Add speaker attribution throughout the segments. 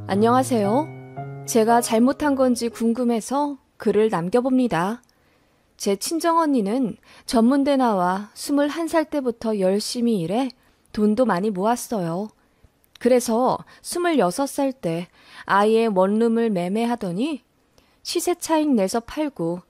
Speaker 1: 안녕하세요. 제가 잘못한 건지 궁금해서 글을 남겨봅니다. 제 친정언니는 전문대 나와 21살 때부터 열심히 일해 돈도 많이 모았어요. 그래서 26살 때 아이의 원룸을 매매하더니 시세 차익 내서 팔고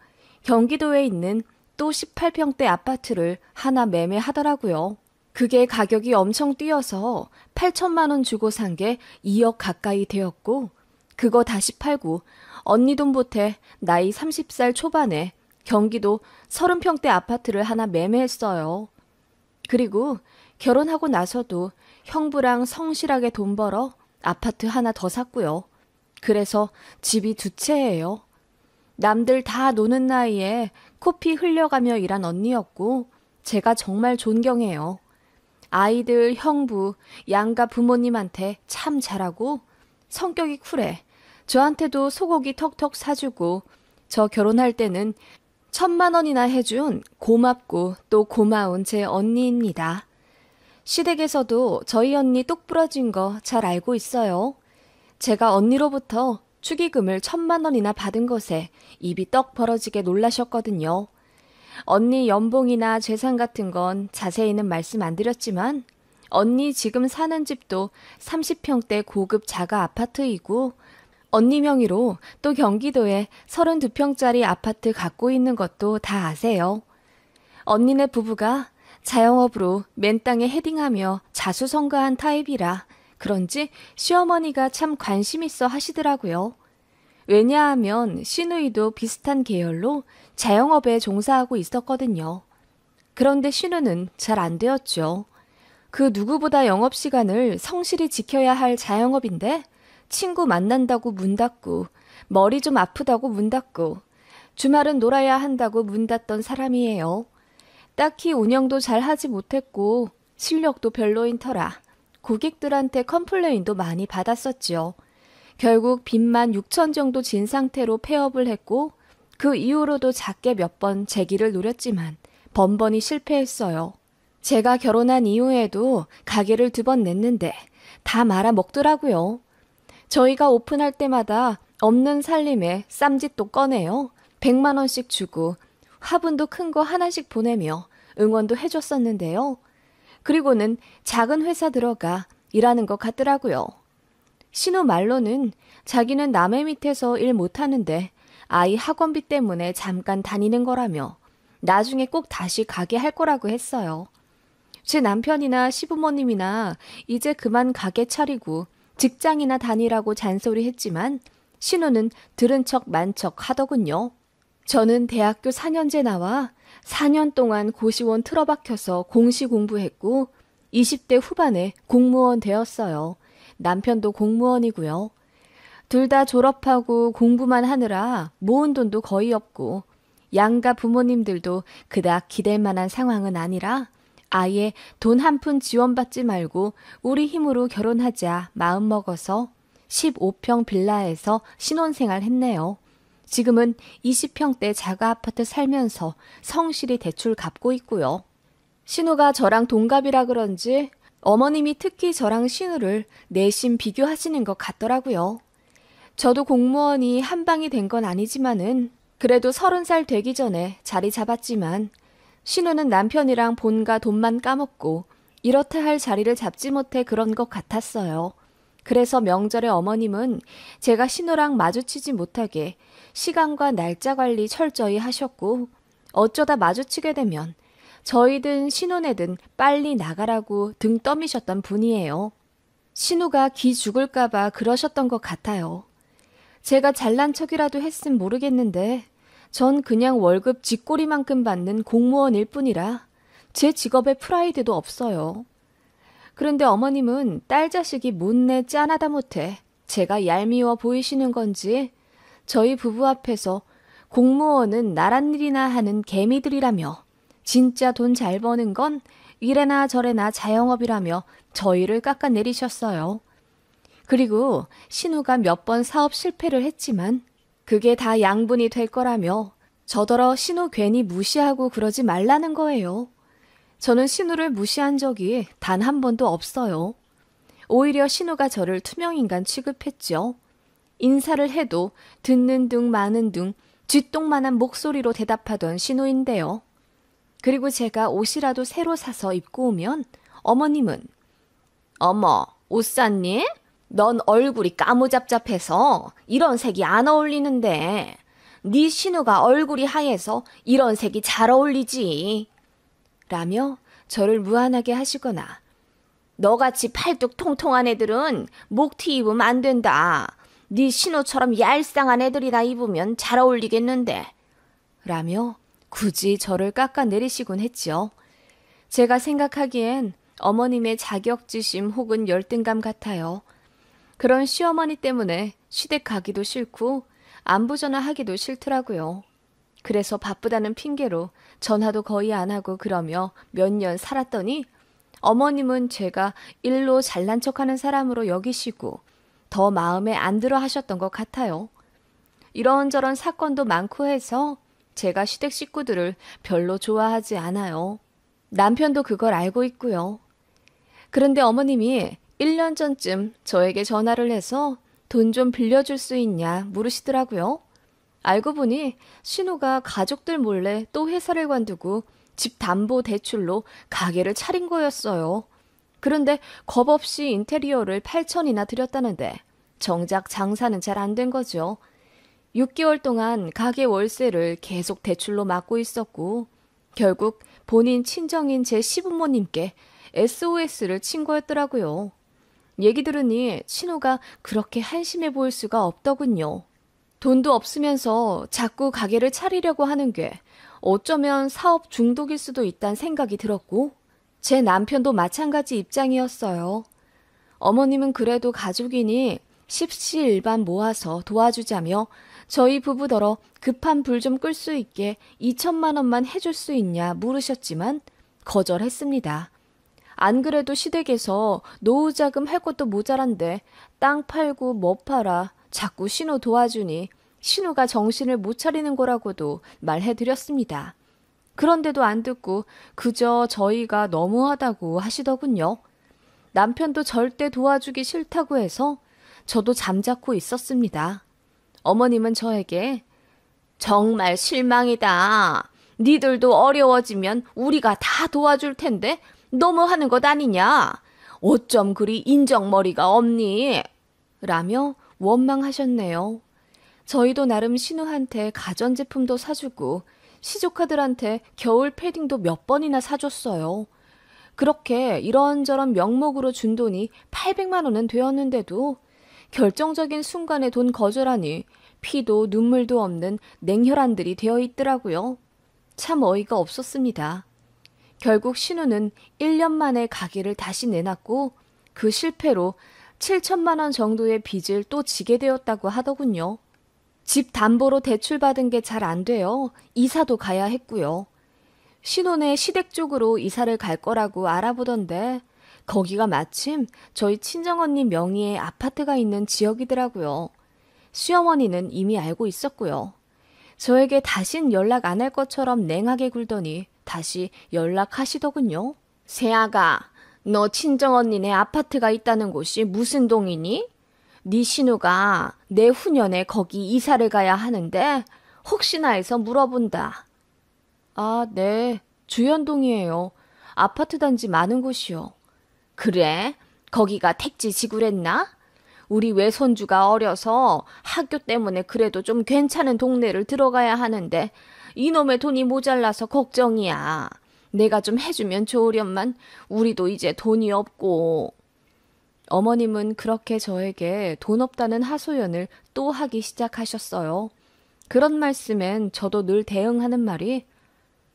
Speaker 1: 경기도에 있는 또 18평대 아파트를 하나 매매하더라고요. 그게 가격이 엄청 뛰어서 8천만 원 주고 산 게 2억 가까이 되었고 그거 다시 팔고 언니 돈 보태 나이 30살 초반에 경기도 30평대 아파트를 하나 매매했어요. 그리고 결혼하고 나서도 형부랑 성실하게 돈 벌어 아파트 하나 더 샀고요. 그래서 집이 두 채예요. 남들 다 노는 나이에 코피 흘려가며 일한 언니였고 제가 정말 존경해요. 아이들, 형부, 양가 부모님한테 참 잘하고 성격이 쿨해. 저한테도 소고기 턱턱 사주고 저 결혼할 때는 1,000만 원이나 해준 고맙고 또 고마운 제 언니입니다. 시댁에서도 저희 언니 똑 부러진 거 잘 알고 있어요. 제가 언니로부터 축의금을 1,000만 원이나 받은 것에 입이 떡 벌어지게 놀라셨거든요. 언니 연봉이나 재산 같은 건 자세히는 말씀 안 드렸지만 언니 지금 사는 집도 30평대 고급 자가 아파트이고 언니 명의로 또 경기도에 32평짜리 아파트 갖고 있는 것도 다 아세요. 언니네 부부가 자영업으로 맨 땅에 헤딩하며 자수성가한 타입이라 그런지 시어머니가 참 관심 있어 하시더라고요. 왜냐하면 시누이도 비슷한 계열로 자영업에 종사하고 있었거든요. 그런데 시누는 잘 안 되었죠. 그 누구보다 영업시간을 성실히 지켜야 할 자영업인데 친구 만난다고 문 닫고 머리 좀 아프다고 문 닫고 주말은 놀아야 한다고 문 닫던 사람이에요. 딱히 운영도 잘 하지 못했고 실력도 별로인 터라 고객들한테 컴플레인도 많이 받았었지요. 결국 빚만 6천 정도 진 상태로 폐업을 했고 그 이후로도 작게 몇 번 재기를 노렸지만 번번이 실패했어요. 제가 결혼한 이후에도 가게를 2번 냈는데 다 말아먹더라고요. 저희가 오픈할 때마다 없는 살림에 쌈짓도 꺼내요. 100만 원씩 주고 화분도 큰 거 하나씩 보내며 응원도 해줬었는데요. 그리고는 작은 회사 들어가 일하는 것 같더라고요. 신우 말로는 자기는 남의 밑에서 일 못하는데 아이 학원비 때문에 잠깐 다니는 거라며 나중에 꼭 다시 가게 할 거라고 했어요. 제 남편이나 시부모님이나 이제 그만 가게 차리고 직장이나 다니라고 잔소리했지만 신우는 들은 척 만 척 하더군요. 저는 대학교 4년제 나와 4년 동안 고시원 틀어박혀서 공시 공부했고 20대 후반에 공무원 되었어요. 남편도 공무원이고요. 둘 다 졸업하고 공부만 하느라 모은 돈도 거의 없고 양가 부모님들도 그닥 기댈 만한 상황은 아니라 아예 돈 한 푼 지원받지 말고 우리 힘으로 결혼하자 마음먹어서 15평 빌라에서 신혼생활 했네요. 지금은 20평대 자가 아파트 살면서 성실히 대출 갚고 있고요. 신우가 저랑 동갑이라 그런지 어머님이 특히 저랑 신우를 내심 비교하시는 것 같더라고요. 저도 공무원이 한 방이 된 건 아니지만은 그래도 30살 되기 전에 자리 잡았지만 신우는 남편이랑 본가 돈만 까먹고 이렇다 할 자리를 잡지 못해 그런 것 같았어요. 그래서 명절에 어머님은 제가 신우랑 마주치지 못하게 시간과 날짜 관리 철저히 하셨고 어쩌다 마주치게 되면 저희든 신혼애든 빨리 나가라고 등 떠미셨던 분이에요. 신우가 기 죽을까 봐 그러셨던 것 같아요. 제가 잘난 척이라도 했음 모르겠는데 전 그냥 월급 쥐꼬리만큼 받는 공무원일 뿐이라 제 직업에 프라이드도 없어요. 그런데 어머님은 딸 자식이 못내 짠하다 못해 제가 얄미워 보이시는 건지 저희 부부 앞에서 공무원은 나란 일이나 하는 개미들이라며 진짜 돈 잘 버는 건 이래나 저래나 자영업이라며 저희를 깎아내리셨어요. 그리고 신우가 몇 번 사업 실패를 했지만 그게 다 양분이 될 거라며 저더러 신우 괜히 무시하고 그러지 말라는 거예요. 저는 신우를 무시한 적이 단 한 번도 없어요. 오히려 신우가 저를 투명인간 취급했죠. 인사를 해도 듣는 둥 마는 둥 쥐똥만한 목소리로 대답하던 신우인데요. 그리고 제가 옷이라도 새로 사서 입고 오면 어머님은 어머, 옷 샀니? 넌 얼굴이 까무잡잡해서 이런 색이 안 어울리는데 네 신우가 얼굴이 하얘서 이런 색이 잘 어울리지. 라며 저를 무안하게 하시거나 너같이 팔뚝 통통한 애들은 목티 입으면 안 된다. 네 신우처럼 얄쌍한 애들이나 입으면 잘 어울리겠는데. 라며 굳이 저를 깎아내리시곤 했죠. 제가 생각하기엔 어머님의 자격지심 혹은 열등감 같아요. 그런 시어머니 때문에 시댁 가기도 싫고 안부 전화하기도 싫더라고요. 그래서 바쁘다는 핑계로 전화도 거의 안 하고 그러며 몇 년 살았더니 어머님은 제가 일로 잘난 척하는 사람으로 여기시고 더 마음에 안 들어 하셨던 것 같아요. 이런저런 사건도 많고 해서 제가 시댁 식구들을 별로 좋아하지 않아요. 남편도 그걸 알고 있고요. 그런데 어머님이 1년 전쯤 저에게 전화를 해서 돈 좀 빌려줄 수 있냐 물으시더라고요. 알고 보니 신우가 가족들 몰래 또 회사를 관두고 집 담보 대출로 가게를 차린 거였어요. 그런데 겁없이 인테리어를 8천이나 들였다는데 정작 장사는 잘 안 된 거죠. 6개월 동안 가게 월세를 계속 대출로 막고 있었고 결국 본인 친정인 제 시부모님께 SOS를 친 거였더라고요. 얘기 들으니 신우가 그렇게 한심해 보일 수가 없더군요. 돈도 없으면서 자꾸 가게를 차리려고 하는 게 어쩌면 사업 중독일 수도 있다는 생각이 들었고 제 남편도 마찬가지 입장이었어요. 어머님은 그래도 가족이니 십시일반 모아서 도와주자며 저희 부부더러 급한 불 좀 끌 수 있게 2천만 원만 해줄 수 있냐 물으셨지만 거절했습니다. 안 그래도 시댁에서 노후자금 할 것도 모자란데 땅 팔고 뭐 팔아 자꾸 신우 도와주니 신우가 정신을 못 차리는 거라고도 말해드렸습니다. 그런데도 안 듣고 그저 저희가 너무하다고 하시더군요. 남편도 절대 도와주기 싫다고 해서 저도 잠자코 있었습니다. 어머님은 저에게 정말 실망이다. 니들도 어려워지면 우리가 다 도와줄 텐데 너무하는 것 아니냐? 어쩜 그리 인정머리가 없니? 라며 원망하셨네요. 저희도 나름 신우한테 가전제품도 사주고 시조카들한테 겨울 패딩도 몇 번이나 사줬어요. 그렇게 이런저런 명목으로 준 돈이 800만 원은 되었는데도 결정적인 순간에 돈 거절하니 피도 눈물도 없는 냉혈한들이 되어 있더라고요. 참 어이가 없었습니다. 결국 신우는 1년 만에 가게를 다시 내놨고 그 실패로 7천만 원 정도의 빚을 또 지게 되었다고 하더군요. 집 담보로 대출받은 게 잘 안 돼요. 이사도 가야 했고요. 신혼에 시댁 쪽으로 이사를 갈 거라고 알아보던데 거기가 마침 저희 친정언니 명의의 아파트가 있는 지역이더라고요. 시어머니는 이미 알고 있었고요. 저에게 다신 연락 안 할 것처럼 냉하게 굴더니 다시 연락하시더군요. 세아가, 너 친정언니네 아파트가 있다는 곳이 무슨 동이니? 네 신우가 내 후년에 거기 이사를 가야 하는데 혹시나 해서 물어본다. 아, 네. 주연동이에요. 아파트 단지 많은 곳이요. 그래? 거기가 택지 지구랬나? 우리 외손주가 어려서 학교 때문에 그래도 좀 괜찮은 동네를 들어가야 하는데 이놈의 돈이 모자라서 걱정이야. 내가 좀 해주면 좋으련만 우리도 이제 돈이 없고. 어머님은 그렇게 저에게 돈 없다는 하소연을 또 하기 시작하셨어요. 그런 말씀엔 저도 늘 대응하는 말이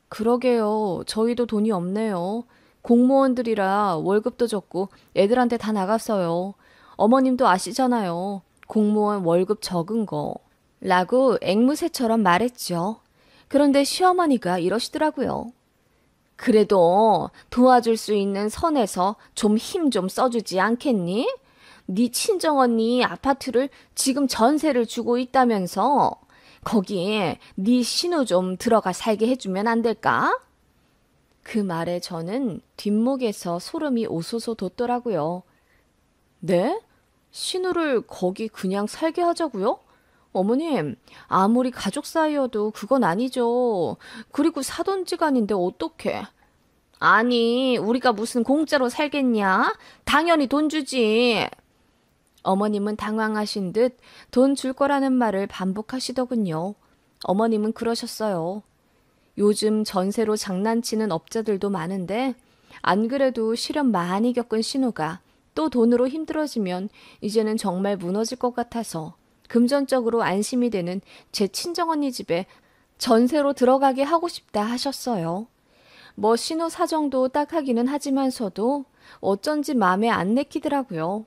Speaker 1: 그러게요. 저희도 돈이 없네요. 공무원들이라 월급도 적고 애들한테 다 나갔어요. 어머님도 아시잖아요. 공무원 월급 적은 거. 라고 앵무새처럼 말했죠. 그런데 시어머니가 이러시더라고요. 그래도 도와줄 수 있는 선에서 좀 힘 좀 써주지 않겠니? 네 친정언니 아파트를 지금 전세를 주고 있다면서 거기에 네 신우 좀 들어가 살게 해주면 안 될까? 그 말에 저는 뒷목에서 소름이 오소소 돋더라고요. 네? 신우를 거기 그냥 살게 하자고요? 어머님, 아무리 가족 사이여도 그건 아니죠. 그리고 사돈지간인데 어떡해. 아니, 우리가 무슨 공짜로 살겠냐? 당연히 돈 주지. 어머님은 당황하신 듯 돈 줄 거라는 말을 반복하시더군요. 어머님은 그러셨어요. 요즘 전세로 장난치는 업자들도 많은데 안 그래도 시련 많이 겪은 신우가 또 돈으로 힘들어지면 이제는 정말 무너질 것 같아서 금전적으로 안심이 되는 제 친정언니 집에 전세로 들어가게 하고 싶다 하셨어요. 뭐 신우 사정도 딱하기는 하지만서도 어쩐지 마음에 안 내키더라고요.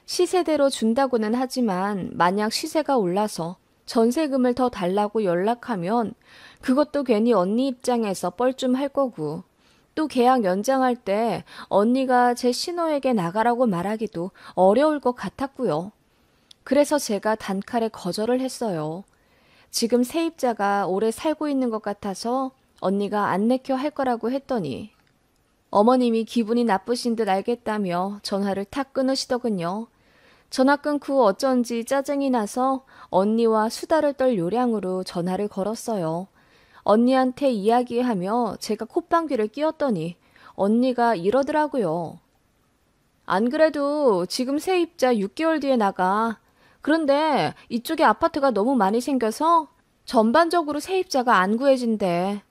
Speaker 1: 시세대로 준다고는 하지만 만약 시세가 올라서 전세금을 더 달라고 연락하면 그것도 괜히 언니 입장에서 뻘쭘할 거고 또 계약 연장할 때 언니가 제 신우에게 나가라고 말하기도 어려울 것 같았고요. 그래서 제가 단칼에 거절을 했어요. 지금 세입자가 오래 살고 있는 것 같아서 언니가 안 내켜 할 거라고 했더니 어머님이 기분이 나쁘신 듯 알겠다며 전화를 탁 끊으시더군요. 전화 끊고 어쩐지 짜증이 나서 언니와 수다를 떨 요량으로 전화를 걸었어요. 언니한테 이야기하며 제가 콧방귀를 뀌었더니 언니가 이러더라고요. 안 그래도 지금 세입자 6개월 뒤에 나가. 그런데 이쪽에 아파트가 너무 많이 생겨서 전반적으로 세입자가 안 구해진대.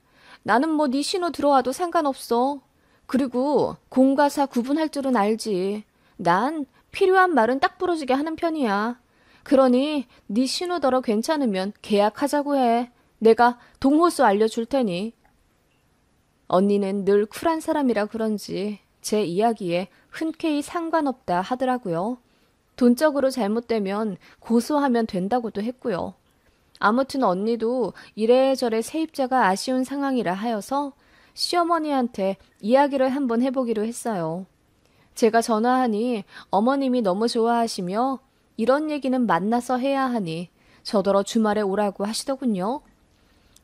Speaker 1: 나는 뭐 네 신호 들어와도 상관없어. 그리고 공과 사 구분할 줄은 알지. 난 필요한 말은 딱 부러지게 하는 편이야. 그러니 네 신호더러 괜찮으면 계약하자고 해. 내가 동호수 알려줄 테니. 언니는 늘 쿨한 사람이라 그런지 제 이야기에 흔쾌히 상관없다 하더라고요. 돈적으로 잘못되면 고소하면 된다고도 했고요. 아무튼 언니도 이래저래 세입자가 아쉬운 상황이라 하여서 시어머니한테 이야기를 한번 해보기로 했어요. 제가 전화하니 어머님이 너무 좋아하시며 이런 얘기는 만나서 해야 하니 저더러 주말에 오라고 하시더군요.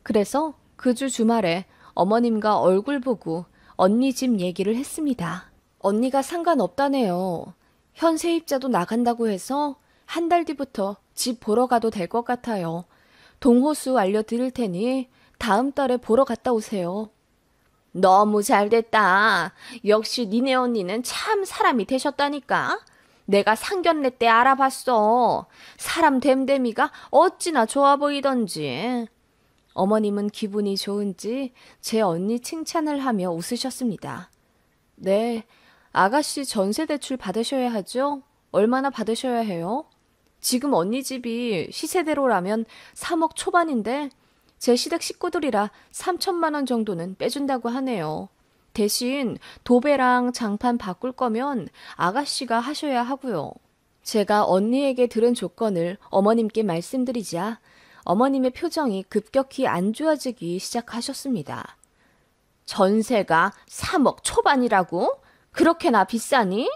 Speaker 1: 그래서 그 주 주말에 어머님과 얼굴 보고 언니 집 얘기를 했습니다. 언니가 상관없다네요. 현 세입자도 나간다고 해서 한 달 뒤부터 집 보러 가도 될 것 같아요. 동호수 알려드릴 테니 다음 달에 보러 갔다 오세요. 너무 잘됐다. 역시 니네 언니는 참 사람이 되셨다니까. 내가 상견례 때 알아봤어. 사람 됨됨이가 어찌나 좋아 보이던지. 어머님은 기분이 좋은지 제 언니 칭찬을 하며 웃으셨습니다. 네, 아가씨 전세 대출 받으셔야 하죠? 얼마나 받으셔야 해요? 지금 언니 집이 시세대로라면 3억 초반인데 제 시댁 식구들이라 3천만 원 정도는 빼준다고 하네요. 대신 도배랑 장판 바꿀 거면 아가씨가 하셔야 하고요. 제가 언니에게 들은 조건을 어머님께 말씀드리자 어머님의 표정이 급격히 안 좋아지기 시작하셨습니다. 전세가 3억 초반이라고? 그렇게나 비싸니?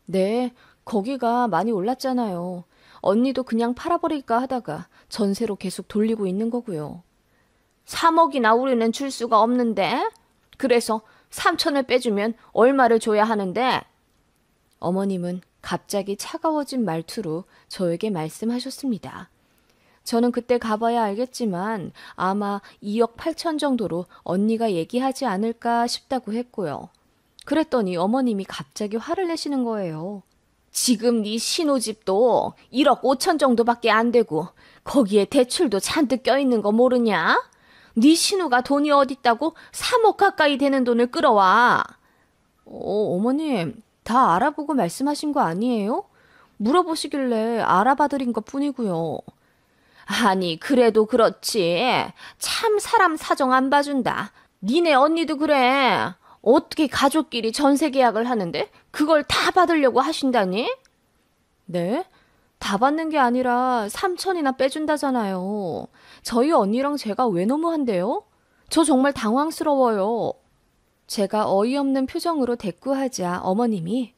Speaker 1: 네, 거기가 많이 올랐잖아요. 언니도 그냥 팔아버릴까 하다가 전세로 계속 돌리고 있는 거고요. 3억이나 우리는 줄 수가 없는데? 그래서 3천을 빼주면 얼마를 줘야 하는데? 어머님은 갑자기 차가워진 말투로 저에게 말씀하셨습니다. 저는 그때 가봐야 알겠지만 아마 2억 8천 정도로 언니가 얘기하지 않을까 싶다고 했고요. 그랬더니 어머님이 갑자기 화를 내시는 거예요. 지금 네 신우집도 1억 5천 정도밖에 안 되고 거기에 대출도 잔뜩 껴있는 거 모르냐? 네 신우가 돈이 어딨다고 3억 가까이 되는 돈을 끌어와. 어머님, 다 알아보고 말씀하신 거 아니에요? 물어보시길래 알아봐드린 것 뿐이고요. 아니, 그래도 그렇지. 참 사람 사정 안 봐준다. 니네 언니도 그래. 어떻게 가족끼리 전세 계약을 하는데 그걸 다 받으려고 하신다니? 네? 다 받는 게 아니라 3천이나 빼준다잖아요. 저희 언니랑 제가 왜 너무한데요? 저 정말 당황스러워요. 제가 어이없는 표정으로 대꾸하자 어머님이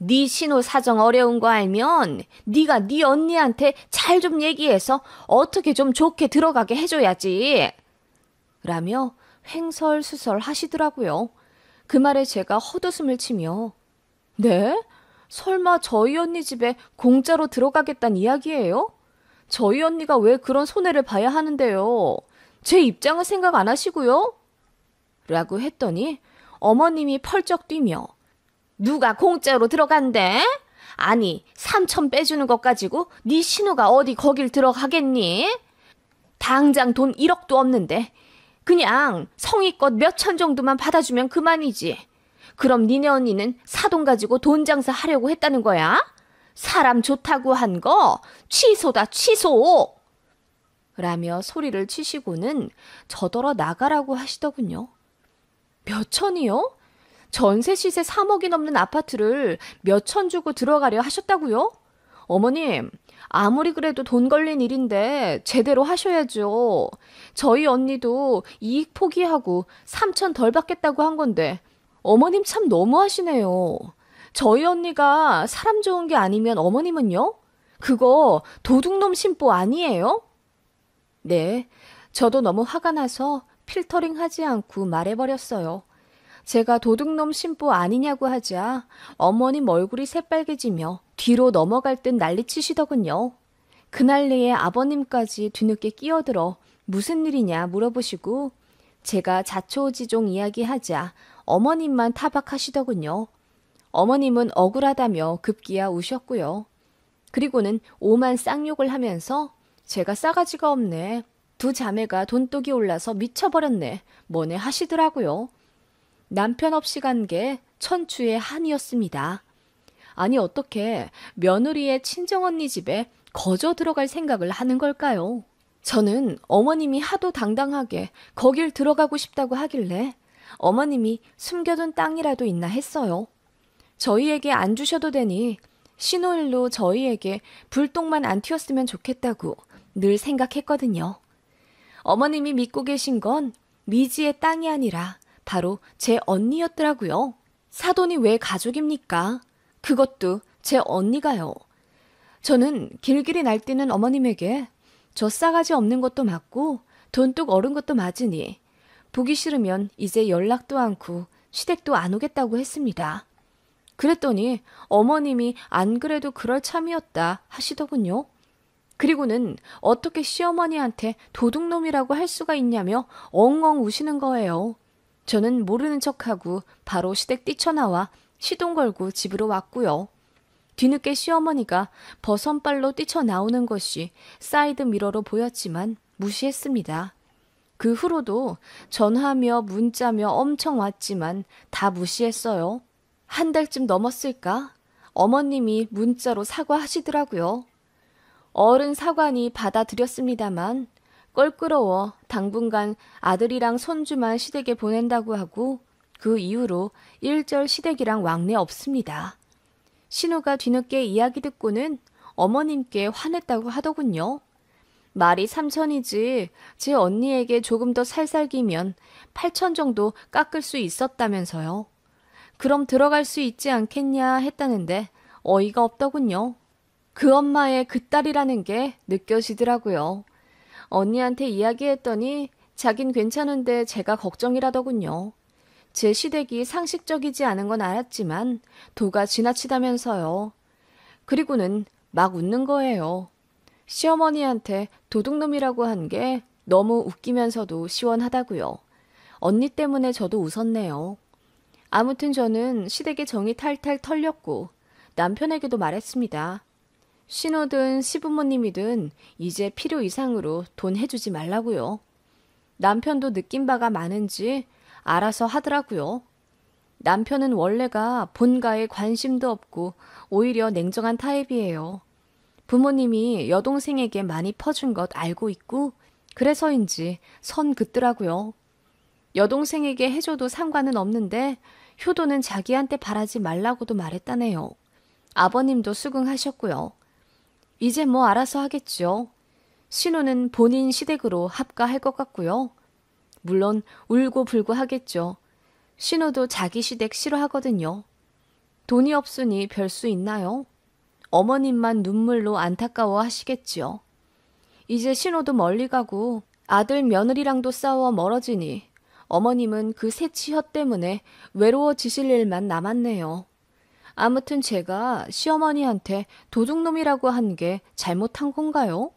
Speaker 1: 네 신호 사정 어려운 거 알면 네가 네 언니한테 잘 좀 얘기해서 어떻게 좀 좋게 들어가게 해줘야지. 라며 횡설수설 하시더라고요. 그 말에 제가 헛웃음을 치며 네? 설마 저희 언니 집에 공짜로 들어가겠다는 이야기예요? 저희 언니가 왜 그런 손해를 봐야 하는데요? 제 입장은 생각 안 하시고요? 라고 했더니 어머님이 펄쩍 뛰며 누가 공짜로 들어간대? 아니 3천 빼주는 것 가지고 네 신우가 어디 거길 들어가겠니? 당장 돈 1억도 없는데 그냥 성의껏 몇 천 정도만 받아주면 그만이지. 그럼 니네 언니는 사돈 가지고 돈 장사 하려고 했다는 거야? 사람 좋다고 한 거 취소다 취소! 라며 소리를 치시고는 저더러 나가라고 하시더군요. 몇 천이요? 전세 시세 3억이 넘는 아파트를 몇 천 주고 들어가려 하셨다고요? 어머님, 아무리 그래도 돈 걸린 일인데 제대로 하셔야죠. 저희 언니도 이익 포기하고 3천 덜 받겠다고 한 건데 어머님 참 너무하시네요. 저희 언니가 사람 좋은 게 아니면 어머님은요? 그거 도둑놈 심보 아니에요? 네, 저도 너무 화가 나서 필터링 하지 않고 말해버렸어요. 제가 도둑놈 심보 아니냐고 하자 어머님 얼굴이 새빨개지며 뒤로 넘어갈 듯 난리치시더군요. 그 난리에 아버님까지 뒤늦게 끼어들어 무슨 일이냐 물어보시고 제가 자초지종 이야기하자 어머님만 타박하시더군요. 어머님은 억울하다며 급기야 우셨고요. 그리고는 오만 쌍욕을 하면서 제가 싸가지가 없네. 두 자매가 돈독이 올라서 미쳐버렸네. 뭐네 하시더라고요. 남편 없이 간 게 천추의 한이었습니다. 아니 어떻게 며느리의 친정언니 집에 거저 들어갈 생각을 하는 걸까요? 저는 어머님이 하도 당당하게 거길 들어가고 싶다고 하길래 어머님이 숨겨둔 땅이라도 있나 했어요. 저희에게 안 주셔도 되니 신호일로 저희에게 불똥만 안 튀었으면 좋겠다고 늘 생각했거든요. 어머님이 믿고 계신 건 미지의 땅이 아니라 바로 제 언니였더라고요. 사돈이 왜 가족입니까? 그것도 제 언니가요. 저는 길길이 날뛰는 어머님에게 저 싸가지 없는 것도 맞고 돈뚝 어른 것도 맞으니 보기 싫으면 이제 연락도 않고 시댁도 안 오겠다고 했습니다. 그랬더니 어머님이 안 그래도 그럴 참이었다 하시더군요. 그리고는 어떻게 시어머니한테 도둑놈이라고 할 수가 있냐며 엉엉 우시는 거예요. 저는 모르는 척하고 바로 시댁 뛰쳐나와 시동 걸고 집으로 왔고요. 뒤늦게 시어머니가 버선발로 뛰쳐나오는 것이 사이드 미러로 보였지만 무시했습니다. 그 후로도 전화며 문자며 엄청 왔지만 다 무시했어요. 한 달쯤 넘었을까? 어머님이 문자로 사과하시더라고요. 어른 사과니 받아들였습니다만 껄끄러워 당분간 아들이랑 손주만 시댁에 보낸다고 하고 그 이후로 일절 시댁이랑 왕래 없습니다. 신우가 뒤늦게 이야기 듣고는 어머님께 화냈다고 하더군요. 말이 3천이지 제 언니에게 조금 더 살살기면 8천 정도 깎을 수 있었다면서요. 그럼 들어갈 수 있지 않겠냐 했다는데 어이가 없더군요. 그 엄마의 그 딸이라는 게 느껴지더라고요. 언니한테 이야기했더니 자긴 괜찮은데 제가 걱정이라더군요. 제 시댁이 상식적이지 않은 건 알았지만 도가 지나치다면서요. 그리고는 막 웃는 거예요. 시어머니한테 도둑놈이라고 한 게 너무 웃기면서도 시원하다고요. 언니 때문에 저도 웃었네요. 아무튼 저는 시댁의 정이 탈탈 털렸고 남편에게도 말했습니다. 신호든 시부모님이든 이제 필요 이상으로 돈 해주지 말라고요. 남편도 느낀 바가 많은지 알아서 하더라고요. 남편은 원래가 본가에 관심도 없고 오히려 냉정한 타입이에요. 부모님이 여동생에게 많이 퍼준 것 알고 있고 그래서인지 선 긋더라고요. 여동생에게 해줘도 상관은 없는데 효도는 자기한테 바라지 말라고도 말했다네요. 아버님도 수긍하셨고요. 이제 뭐 알아서 하겠죠. 신우는 본인 시댁으로 합가할 것 같고요. 물론 울고 불고 하겠죠. 신우도 자기 시댁 싫어하거든요. 돈이 없으니 별 수 있나요? 어머님만 눈물로 안타까워 하시겠지요. 이제 신우도 멀리 가고 아들 며느리랑도 싸워 멀어지니 어머님은 그 새치혀 때문에 외로워지실 일만 남았네요. 아무튼 제가 시어머니한테 도둑놈이라고 한 게 잘못한 건가요?